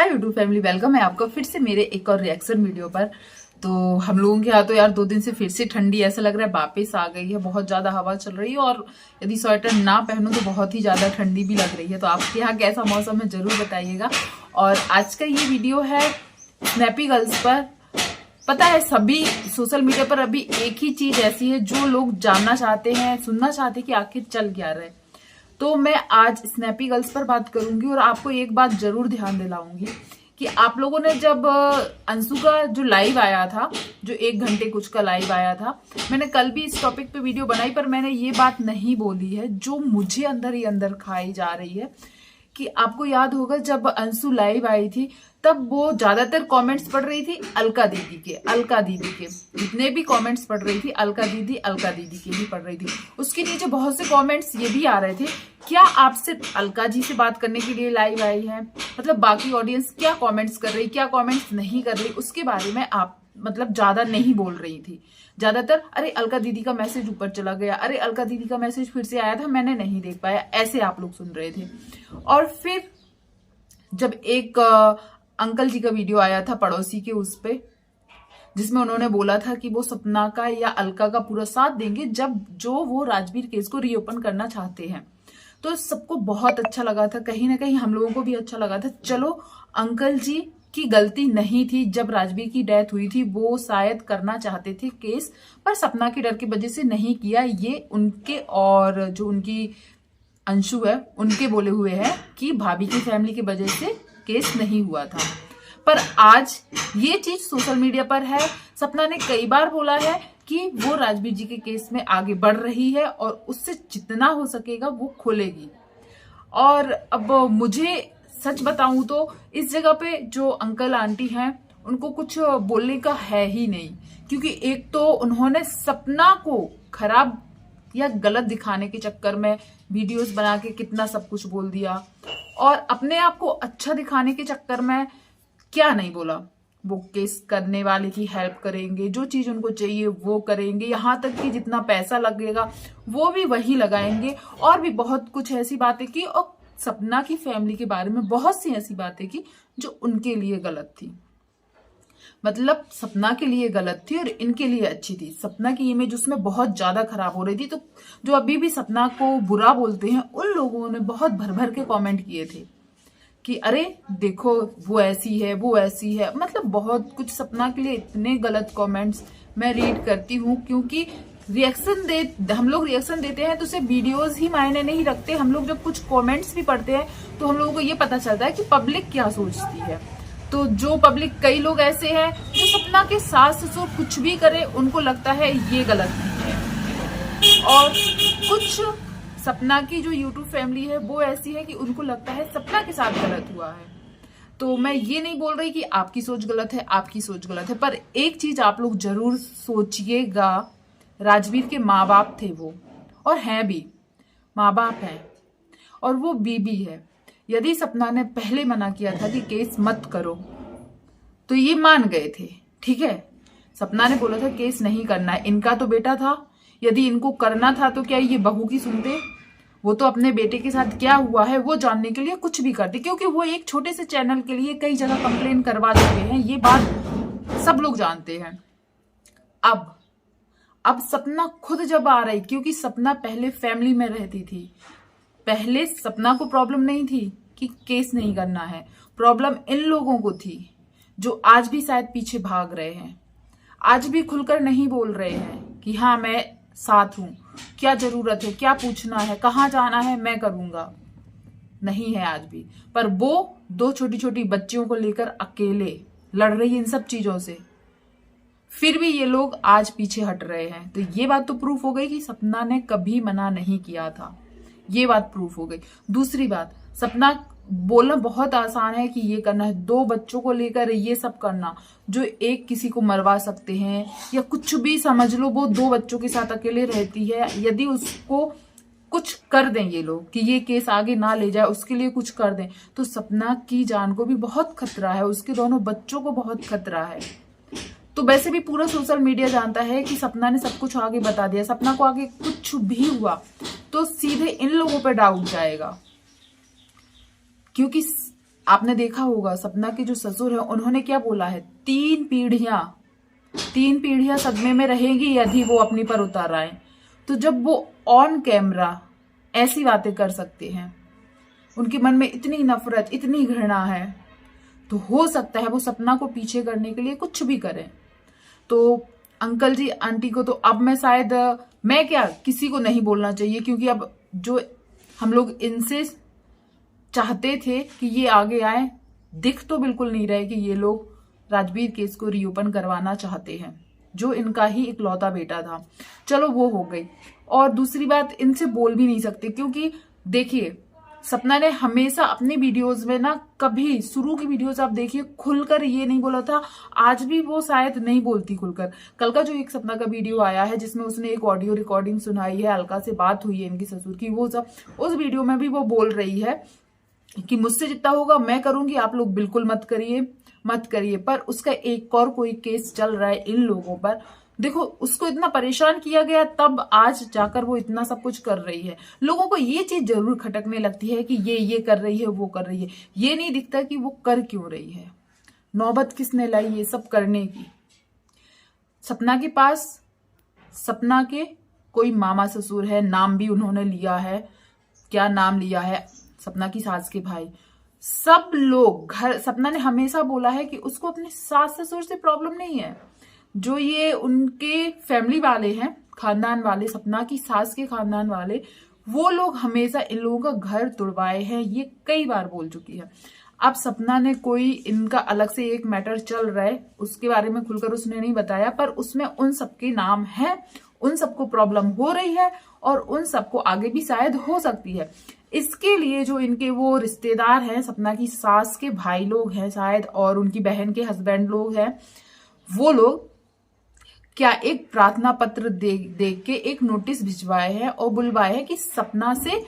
Hi YouTube family, welcome है आपका फिर से मेरे एक और रिएक्शन वीडियो पर। तो हम लोगों के यहाँ तो यार 2 दिन से फिर से ठंडी ऐसा लग रहा है वापस आ गई है। बहुत ज्यादा हवा चल रही है और यदि स्वेटर ना पहनूं तो बहुत ही ज्यादा ठंडी भी लग रही है। तो आपके यहाँ कैसा मौसम है जरूर बताइएगा। और आज का ये वीडियो है स्नैपी गर्ल्स पर। पता है सभी सोशल मीडिया पर अभी एक ही चीज ऐसी है जो लोग जानना चाहते हैं, सुनना चाहते हैं कि आखिर चल क्या रहा है। तो मैं आज स्नैपी गर्ल्स पर बात करूंगी और आपको एक बात जरूर ध्यान दिलाऊंगी कि आप लोगों ने जब अंशु का जो लाइव आया था, जो 1 घंटे कुछ का लाइव आया था, मैंने कल भी इस टॉपिक पे वीडियो बनाई, पर मैंने ये बात नहीं बोली है जो मुझे अंदर ही अंदर खाई जा रही है। कि आपको याद होगा जब अंशु लाइव आई थी तब वो ज्यादातर कमेंट्स पढ़ रही थी अलका दीदी के जितने भी कमेंट्स पढ़ रही थी अलका दीदी के ही पढ़ रही थी। उसके नीचे बहुत से कमेंट्स ये भी आ रहे थे, क्या आप सिर्फ अलका जी से बात करने के लिए लाइव आई है? मतलब बाकी ऑडियंस क्या कमेंट्स कर रही, क्या कमेंट्स नहीं कर रही, उसके बारे में आप मतलब ज्यादा नहीं बोल रही थी। ज्यादातर अरे अलका दीदी का मैसेज ऊपर चला गया, अरे अलका दीदी का मैसेज फिर से आया था मैंने नहीं देख पाया, ऐसे आप लोग सुन रहे थे। और फिर जब एक अंकल जी का वीडियो आया था पड़ोसी के उस पे, जिसमें उन्होंने बोला था कि वो सपना का या अलका का पूरा साथ देंगे जब जो वो राजवीर केस को रीओपन करना चाहते हैं। तो सबको बहुत अच्छा लगा था, कहीं ना कहीं हम लोगों को भी अच्छा लगा था। चलो अंकल जी की गलती नहीं थी, जब राजवीर की डेथ हुई थी वो शायद करना चाहते थे केस, पर सपना के डर की वजह से नहीं किया। ये उनके और जो उनकी अंशु है उनके बोले हुए हैं कि भाभी की फैमिली की वजह से केस नहीं हुआ था। पर आज ये चीज सोशल मीडिया पर है। सपना ने कई बार बोला है कि वो राजवीर जी के केस में आगे बढ़ रही है और उससे जितना हो सकेगा वो खोलेगी। और अब मुझे सच बताऊं तो इस जगह पे जो अंकल आंटी हैं उनको कुछ बोलने का है ही नहीं, क्योंकि एक तो उन्होंने सपना को खराब या गलत दिखाने के चक्कर में वीडियोस बना के कितना सब कुछ बोल दिया, और अपने आप को अच्छा दिखाने के चक्कर में क्या नहीं बोला। वो केस करने वाले की हेल्प करेंगे, जो चीज उनको चाहिए वो करेंगे, यहाँ तक कि जितना पैसा लगेगा वो भी वही लगाएंगे। और भी बहुत कुछ ऐसी बातें की और सपना की फैमिली के बारे में बहुत सी ऐसी बातें की जो उनके लिए गलत थी। मतलब सपना के लिए गलत थी और इनके लिए अच्छी थी। सपना की इमेज उसमें बहुत ज्यादा खराब हो रही थी। तो जो अभी भी सपना को बुरा बोलते हैं उन लोगों ने बहुत भर भर के कमेंट किए थे कि अरे देखो वो ऐसी है वो ऐसी है। मतलब बहुत कुछ सपना के लिए इतने गलत कमेंट्स मैं रीड करती हूँ, क्योंकि हम लोग रिएक्शन देते हैं तो सिर्फ वीडियोस ही मायने नहीं रखते। हम लोग जब कुछ कमेंट्स भी पढ़ते हैं तो हम लोगों को ये पता चलता है कि पब्लिक क्या सोचती है। तो जो पब्लिक, कई लोग ऐसे हैं जो सपना के सास ससुर कुछ भी करे उनको लगता है ये गलत नहीं है, और कुछ सपना की जो यूट्यूब फैमिली है वो ऐसी है कि उनको लगता है सपना के साथ गलत हुआ है। तो मैं ये नहीं बोल रही कि आपकी सोच गलत है, आपकी सोच गलत है, पर एक चीज आप लोग जरूर सोचिएगा, राजवीर के माँ बाप थे वो, और हैं भी, माँ बाप हैं और वो बीबी है। यदि सपना ने पहले मना किया था कि केस मत करो तो ये मान गए थे, ठीक है। सपना ने बोला था केस नहीं करना है, इनका तो बेटा था, यदि इनको करना था तो क्या ये बहू की सुनते? वो तो अपने बेटे के साथ क्या हुआ है वो जानने के लिए कुछ भी करते, क्योंकि वो एक छोटे से चैनल के लिए कई जगह कंप्लेन करवा चुके हैं, ये बात सब लोग जानते हैं। अब सपना खुद जब आ रही, क्योंकि सपना पहले फैमिली में रहती थी, पहले सपना को प्रॉब्लम नहीं थी कि केस नहीं करना है, प्रॉब्लम इन लोगों को थी जो आज भी शायद पीछे भाग रहे हैं, आज भी खुलकर नहीं बोल रहे हैं कि हाँ मैं साथ हूं, क्या जरूरत है, क्या पूछना है, कहाँ जाना है मैं करूंगा। नहीं है आज भी, पर वो 2 छोटी छोटी बच्चियों को लेकर अकेले लड़ रही है इन सब चीजों से, फिर भी ये लोग आज पीछे हट रहे हैं। तो ये बात तो प्रूफ हो गई कि सपना ने कभी मना नहीं किया था, ये बात प्रूफ हो गई। दूसरी बात, सपना बोलना बहुत आसान है कि ये करना है, 2 बच्चों को लेकर ये सब करना, जो एक किसी को मरवा सकते हैं या कुछ भी समझ लो, वो 2 बच्चों के साथ अकेले रहती है। यदि उसको कुछ कर दें ये लोग कि ये केस आगे ना ले जाए, उसके लिए कुछ कर दें, तो सपना की जान को भी बहुत खतरा है, उसके दोनों बच्चों को बहुत खतरा है। तो वैसे भी पूरा सोशल मीडिया जानता है कि सपना ने सब कुछ आगे बता दिया। सपना को आगे कुछ भी हुआ तो सीधे इन लोगों पे डाउट जाएगा, क्योंकि आपने देखा होगा सपना के जो ससुर है उन्होंने क्या बोला है, 3 पीढ़ियां सदमे में रहेंगी यदि वो अपनी पर उतर आए। तो जब वो ऑन कैमरा ऐसी बातें कर सकते हैं, उनके मन में इतनी नफरत, इतनी घृणा है, तो हो सकता है वो सपना को पीछे करने के लिए कुछ भी करें। तो अंकल जी आंटी को तो अब मैं क्या किसी को नहीं बोलना चाहिए, क्योंकि अब जो हम लोग इनसे चाहते थे कि ये आगे आए, दिख तो बिल्कुल नहीं रहे कि ये लोग राजवीर केस को रीओपन करवाना चाहते हैं, जो इनका ही इकलौता बेटा था। चलो वो हो गई। और दूसरी बात, इनसे बोल भी नहीं सकते, क्योंकि देखिए सपना ने हमेशा अपनी वीडियोस में ना, कभी शुरू की वीडियोस आप देखिए, खुलकर ये नहीं बोला था। आज भी वो शायद नहीं बोलती खुलकर। कल का जो एक सपना का वीडियो आया है जिसमें उसने एक ऑडियो रिकॉर्डिंग सुनाई है, अलका से बात हुई है इनकी ससुर की, वो सब उस वीडियो में भी वो बोल रही है कि मुझसे जितना होगा मैं करूंगी, आप लोग बिल्कुल मत करिए। पर उसका एक और कोई केस चल रहा है इन लोगों पर। देखो उसको इतना परेशान किया गया, तब आज जाकर वो इतना सब कुछ कर रही है। लोगों को ये चीज जरूर खटकने लगती है कि ये कर रही है, वो कर रही है। ये नहीं दिखता कि वो कर क्यों रही है, नौबत किसने लाई ये सब करने की। सपना के पास सपना के कोई मामा ससुर है, नाम भी उन्होंने लिया है। क्या नाम लिया है? सपना की सास के भाई। सब लोग घर, सपना ने हमेशा बोला है कि उसको अपने सास ससुर से प्रॉब्लम नहीं है। जो ये उनके फैमिली वाले हैं, खानदान वाले, सपना की सास के खानदान वाले, वो लोग हमेशा इन लोगों का घर तुड़वाए हैं, ये कई बार बोल चुकी है। अब सपना ने कोई इनका अलग से एक मैटर चल रहा है, उसके बारे में खुलकर उसने नहीं बताया, पर उसमें उन सबके नाम है, उन सबको प्रॉब्लम हो रही है और उन सबको आगे भी शायद हो सकती है। इसके लिए जो इनके वो रिश्तेदार हैं, सपना की सास के भाई लोग हैं शायद, और उनकी बहन के हस्बैंड लोग हैं, वो लोग क्या एक प्रार्थना पत्र देख के एक नोटिस भिजवाए हैं और बुलवाए हैं कि सपना से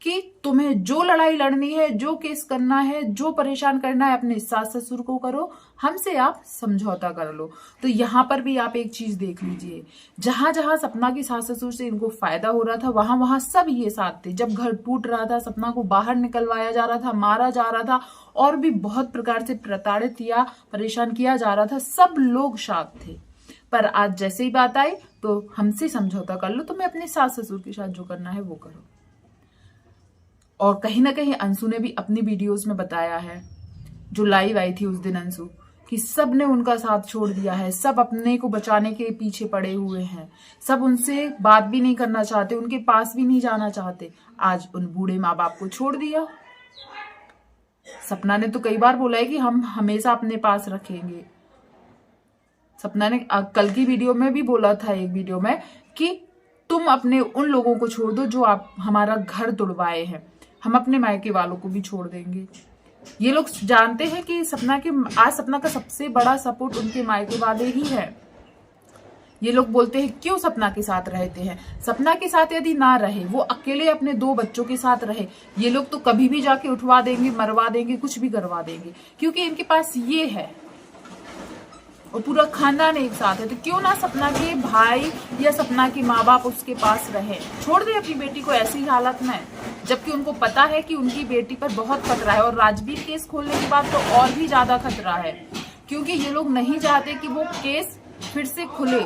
कि तुम्हें जो लड़ाई लड़नी है, जो केस करना है, जो परेशान करना है अपने सास ससुर को करो, हमसे आप समझौता कर लो। तो यहाँ पर भी आप एक चीज देख लीजिए, जहां जहां सपना की सास ससुर से इनको फायदा हो रहा था, वहां वहां सब ये साथ थे। जब घर टूट रहा था, सपना को बाहर निकलवाया जा रहा था, मारा जा रहा था और भी बहुत प्रकार से प्रताड़ित या परेशान किया जा रहा था, सब लोग साथ थे। पर आज जैसे ही बात आई तो हमसे समझौता कर लो, तुम्हें अपने सास ससुर के साथ जो करना है वो करो। और कहीं ना कहीं अंशु ने भी अपनी वीडियोस में बताया है, जो लाइव आई थी उस दिन अंशु, कि सब ने उनका साथ छोड़ दिया है, सब अपने को बचाने के पीछे पड़े हुए हैं, सब उनसे बात भी नहीं करना चाहते, उनके पास भी नहीं जाना चाहते। आज उन बूढ़े माँ बाप को छोड़ दिया। सपना ने तो कई बार बोला है कि हम हमेशा अपने पास रखेंगे। सपना ने कल की वीडियो में भी बोला था, एक वीडियो में, कि तुम अपने उन लोगों को छोड़ दो जो आप हमारा घर तोड़वाए हैं, हम अपने मायके वालों को भी छोड़ देंगे। ये लोग जानते हैं कि आज सपना का सबसे बड़ा सपोर्ट उनके मायके वाले ही है। ये लोग बोलते हैं क्यों सपना के साथ रहते हैं। सपना के साथ यदि ना रहे, वो अकेले अपने 2 बच्चों के साथ रहे, ये लोग तो कभी भी जाके उठवा देंगे, मरवा देंगे, कुछ भी करवा देंगे, क्योंकि इनके पास ये है और पूरा खानदान एक साथ है। तो क्यों ना सपना के भाई या सपना के माँ बाप उसके पास रहे, छोड़ दे अपनी बेटी को ऐसी हालत में, जबकि उनको पता है कि उनकी बेटी पर बहुत खतरा है। और राजवीर केस खोलने के बाद तो और भी ज्यादा खतरा है, क्योंकि ये लोग नहीं चाहते कि वो केस फिर से खुले।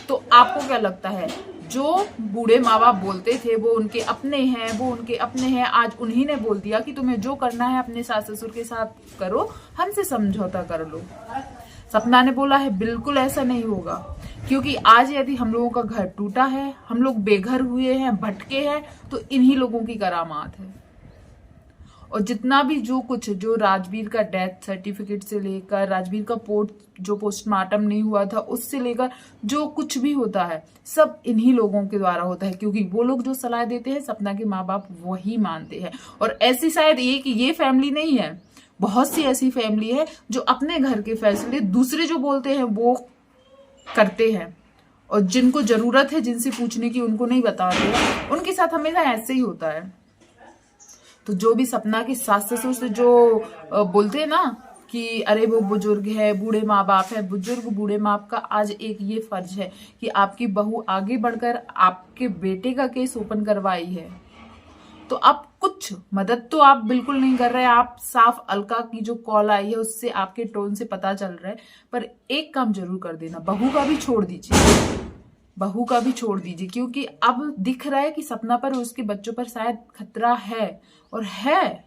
तो आपको क्या लगता है, जो बूढ़े माँ बाप बोलते थे वो उनके अपने हैं, आज उन्हीं ने बोल दिया कि तुम्हें जो करना है अपने सास ससुर के साथ करो, हमसे समझौता कर लो। सपना ने बोला है बिल्कुल ऐसा नहीं होगा, क्योंकि आज यदि हम लोगों का घर टूटा है, हम लोग बेघर हुए हैं, भटके हैं, तो इन्हीं लोगों की करामात है। और जितना भी जो राजवीर का डेथ सर्टिफिकेट से लेकर, राजवीर का जो पोस्टमार्टम नहीं हुआ था उससे लेकर जो कुछ भी होता है, सब इन्हीं लोगों के द्वारा होता है, क्योंकि वो लोग जो सलाह देते हैं सपना के माँ बाप वही मानते हैं। और ऐसी शायद ये फैमिली नहीं है, बहुत सी ऐसी फैमिली है जो अपने घर के फैसले दूसरे जो बोलते हैं वो करते हैं, और जिनको जरूरत है जिनसे पूछने की उनको नहीं बताते, उनके साथ हमेशा ऐसे ही होता है। तो जो भी सपना की सास ससुर से जो बोलते हैं ना कि अरे वो बुजुर्ग है, बूढ़े माँ बाप है, बुजुर्ग बूढ़े माँ बाप का आज एक ये फर्ज है कि आपकी बहू आगे बढ़कर आपके बेटे का केस ओपन करवाई है, तो आप कुछ मदद तो आप बिल्कुल नहीं कर रहे। आप साफ अलका की जो कॉल आई है उससे आपके टोन से पता चल रहा है। पर एक काम जरूर कर देना, बहू का भी छोड़ दीजिए, बहू का भी छोड़ दीजिए, क्योंकि अब दिख रहा है कि सपना पर उसके बच्चों पर शायद खतरा है। और है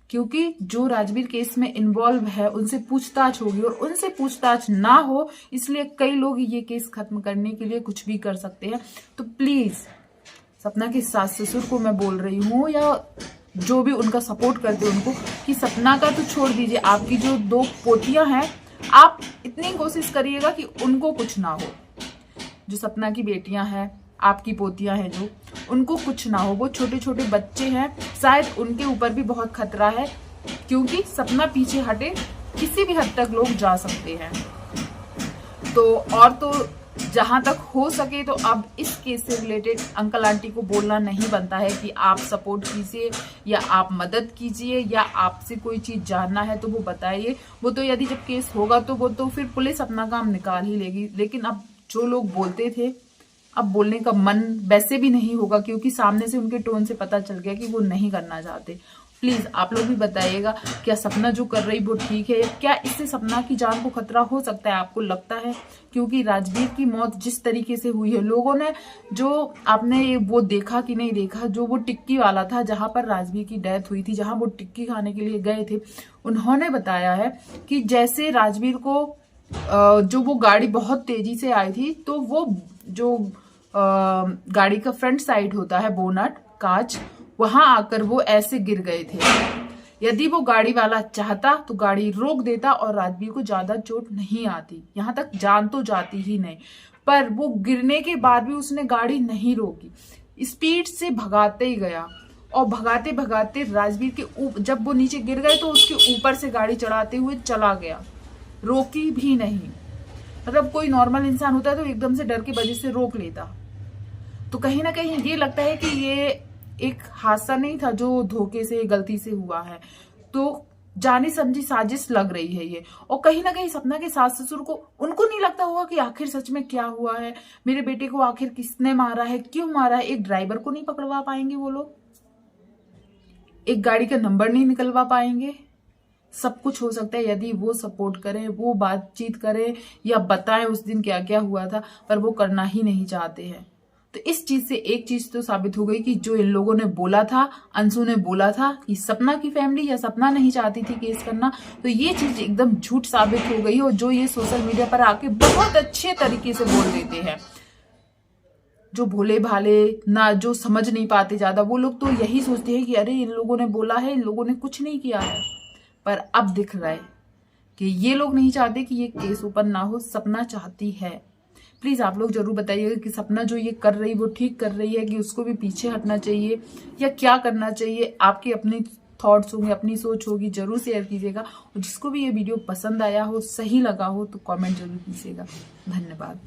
क्योंकि जो राजवीर केस में इन्वॉल्व है उनसे पूछताछ होगी, और उनसे पूछताछ ना हो इसलिए कई लोग ये केस खत्म करने के लिए कुछ भी कर सकते हैं। तो प्लीज सपना के सास ससुर को मैं बोल रही हूँ, या जो भी उनका सपोर्ट करते हैं उनको, कि सपना का तो छोड़ दीजिए, आपकी जो 2 पोतियां हैं आप इतनी कोशिश करिएगा कि उनको कुछ ना हो। जो सपना की बेटियां हैं, आपकी पोतियां हैं, जो उनको कुछ ना हो। वो छोटे छोटे बच्चे हैं, शायद उनके ऊपर भी बहुत खतरा है, क्योंकि सपना पीछे हटे किसी भी हद तक लोग जा सकते हैं। तो और तो जहां तक हो सके तो अब इस केस से रिलेटेड अंकल आंटी को बोलना नहीं बनता है कि आप सपोर्ट कीजिए या आप मदद कीजिए या आपसे कोई चीज जानना है तो वो बताइए। वो तो यदि जब केस होगा तो वो तो फिर पुलिस अपना काम निकाल ही लेगी। लेकिन अब जो लोग बोलते थे, अब बोलने का मन वैसे भी नहीं होगा, क्योंकि सामने से उनके टोन से पता चल गया कि वो नहीं करना चाहते। प्लीज आप लोग भी बताइएगा, क्या सपना जो कर रही वो ठीक है? क्या इससे सपना की जान को खतरा हो सकता है, आपको लगता है? क्योंकि राजवीर की मौत जिस तरीके से हुई है, लोगों ने जो आपने वो देखा कि नहीं देखा, जो वो टिक्की वाला था जहां पर राजवीर की डेथ हुई थी, जहां वो टिक्की खाने के लिए गए थे, उन्होंने बताया है कि जैसे राजवीर को जो वो गाड़ी बहुत तेजी से आई थी, तो वो जो गाड़ी का फ्रंट साइड होता है, बोनट कांच, वहां आकर वो ऐसे गिर गए थे। यदि वो गाड़ी वाला चाहता तो गाड़ी रोक देता और राजवीर को ज्यादा चोट नहीं आती, यहां तक जान तो जाती ही नहीं। पर वो गिरने के बाद भी उसने गाड़ी नहीं रोकी, स्पीड से भगाते ही गया, और भगाते भगाते राजवीर के जब वो नीचे गिर गए तो उसके ऊपर से गाड़ी चढ़ाते हुए चला गया, रोकी भी नहीं। मतलब कोई नॉर्मल इंसान होता है तो एकदम से डर की वजह से रोक लेता। तो कहीं ना कहीं ये लगता है कि ये एक हादसा नहीं था जो धोखे से गलती से हुआ है, तो जानी समझी साजिश लग रही है ये। और कहीं ना कहीं सपना के सास ससुर को, उनको नहीं लगता होगा कि आखिर सच में क्या हुआ है, मेरे बेटे को आखिर किसने मारा है, क्यों मारा है। एक ड्राइवर को नहीं पकड़वा पाएंगे वो लोग, एक गाड़ी का नंबर नहीं निकलवा पाएंगे। सब कुछ हो सकता है यदि वो सपोर्ट करें, वो बातचीत करें या बताएं उस दिन क्या क्या हुआ था, पर वो करना ही नहीं चाहते हैं। तो इस चीज से एक चीज तो साबित हो गई कि जो इन लोगों ने बोला था, अंशु ने बोला था कि सपना की फैमिली या सपना नहीं चाहती थी केस करना, तो ये चीज एकदम झूठ साबित हो गई। और जो ये सोशल मीडिया पर आके बहुत अच्छे तरीके से बोल देते हैं, जो भोले भाले ना, जो समझ नहीं पाते ज्यादा, वो लोग तो यही सोचते हैं कि अरे इन लोगों ने बोला है, इन लोगों ने कुछ नहीं किया है। पर अब दिख रहा है कि ये लोग नहीं चाहते कि ये केस ओपन ना हो, सपना चाहती है। प्लीज आप लोग जरूर बताइएगा कि सपना जो ये कर रही वो ठीक कर रही है, कि उसको भी पीछे हटना चाहिए या क्या करना चाहिए। आपके अपने थॉट्स होंगे, अपनी सोच होगी, जरूर शेयर कीजिएगा। और जिसको भी ये वीडियो पसंद आया हो, सही लगा हो, तो कमेंट जरूर कीजिएगा। धन्यवाद।